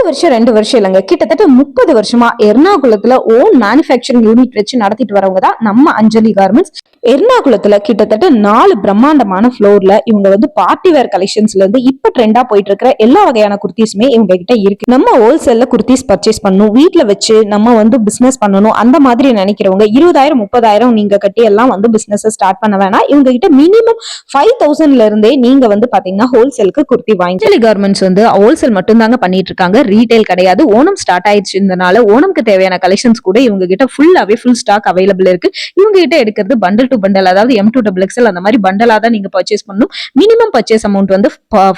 வருஷம் 2 வருஷம் இல்லைங்க, கிட்டத்தட்ட 30 வருஷமா எர்ணாகுளத்துல ஓன் மேனுஃபேக்சரிங் யூனிட் வச்சு நடத்திட்டு வரவங்க தான் நம்ம அஞ்சலி கார்மெண்ட்ஸ். எர்ணாகுளத்துல கிட்டத்தட்ட 4 பிரம்மாண்டமான ஃப்ளோர்ல இவங்க வந்து பார்ட்டி வேர் கலெக்ஷன்ஸ்ல இருந்து இப்ப ட்ரெண்டா போயிட்டு இருக்கிற எல்லா வகையான குர்த்திஸுமே இவங்க கிட்ட இருக்கு. நம்ம ஹோல்சேல்ல குர்த்திஸ் பர்ச்சேஸ் பண்ணணும், வீட்டுல வச்சு நம்ம வந்து பிசினஸ் பண்ணணும் அந்த மாதிரி நினைக்கிறவங்க 20,000 30,000 நீங்க கட்டி எல்லாம் வந்து பிசினஸ் ஸ்டார்ட் பண்ண வேணாம். இவங்க கிட்ட மினிமம் 5,000ல இருந்தே நீங்க வந்து பாத்தீங்கன்னா ஹோல்சேலுக்கு குர்த்தி வாங்கி. அஞ்சலி கார்மெண்ட்ஸ் வந்து ஹோல்சேல் மட்டும் தாங்க பண்ணிட்டு இருக்காங்க, ரீட்டைல் கிடையாது. ஓணம் ஸ்டார்ட் ஆயிடுச்சுனால ஓணம்க்கு தேவையான கலெக்ஷன்ஸ் கூட இவங்க கிட்ட ஃபுல்லாவே ஃபுல் ஸ்டாக் அவைலபிள் இருக்கு. இவங்க கிட்ட எடுக்கிறது பண்டல் டு பண்டல், அதாவது M2XXL அந்த மாதிரி பண்டலா தான் நீங்க பர்ச்சேஸ் பண்ணணும். மினிமம் பர்ச்சேஸ் அமௌண்ட் வந்து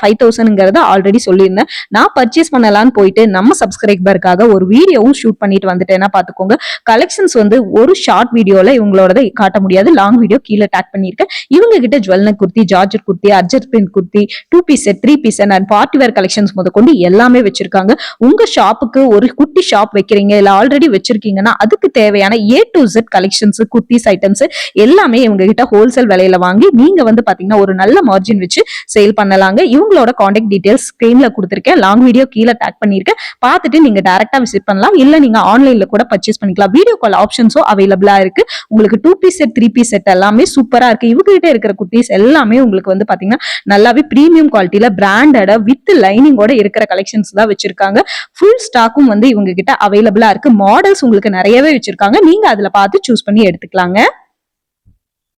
5,000ங்கிறத ஆல்ரெடி சொல்லியிருந்தேன். நான் பர்ச்சேஸ் பண்ணலான்னு போயிட்டு நம்ம சப்ஸ்கிரைபருக்காக ஒரு வீடியோவும் ஷூட் பண்ணிட்டு வந்துட்டேன்னா பாத்துக்கோங்க. கலெக்ஷன்ஸ் வந்து ஒரு ஷார்ட் வீடியோல இவங்களோட காட்ட முடியாது, லாங் வீடியோ கீழே டேக் பண்ணிருக்கேன். இவங்க கிட்ட jewel neck kurti, georgette kurti, urgent print kurti, 2 piece set, 3 piece set and party wear collections முதற்கொண்டு எல்லாமே வச்சிருக்காங்க. உங்க ஷாப்புக்கு ஒரு குட்டி ஷாப் வைக்கிறீங்க இல்ல ஆல்ரெடி வச்சிருக்கீங்கன்னா அதுக்கு தேவையான A to Z collections, kurtis items எல்லாமே இவங்க கிட்ட ஹோல்சேல் விலையில வாங்கி நீங்க வந்து பாத்தீங்கன்னா ஒரு நல்ல மார்ஜின் வச்சு சேல் பண்ணலாங்க. இவங்களோட கான்டாக்ட் டீடைல்ஸ் ஸ்கிரீன்ல கொடுத்திருக்கேன், லாங் வீடியோ கீழே டேக் பண்ணிருக்கேன். பார்த்துட்டு நீங்க டைரக்டா விசிட் பண்ணலாம், இல்ல நீங்க ஆன்லைன்ல கூட பர்ச்சேஸ் பண்ணிக்கலாம். வீடியோ கால் ஆப்ஷன்ஸும் அவைலபிளா இருக்கு. உங்களுக்கு 2 பீஸ் செட், 3 பீஸ் செட் எல்லாமே சூப்பரா இருக்கு. இவங்க கிட்ட இருக்கிற குர்த்திஸ் எல்லாமே உங்களுக்கு வந்து பாத்தீங்கன்னா நல்லாவே பிரீமியம் குவாலிட்டியில பிராண்டட் வித் லைனிங்கோட இருக்கிற கலெக்ஷன்ஸ் தான் வச்சிருக்காங்க. ஃபுல் ஸ்டாக்கும் வந்து இவங்க கிட்ட அவைலபிளா இருக்கு. மாடல்ஸ் உங்களுக்கு நிறையவே வச்சிருக்காங்க, நீங்க அதுல பார்த்து சூஸ் பண்ணி எடுத்துக்கலாங்க.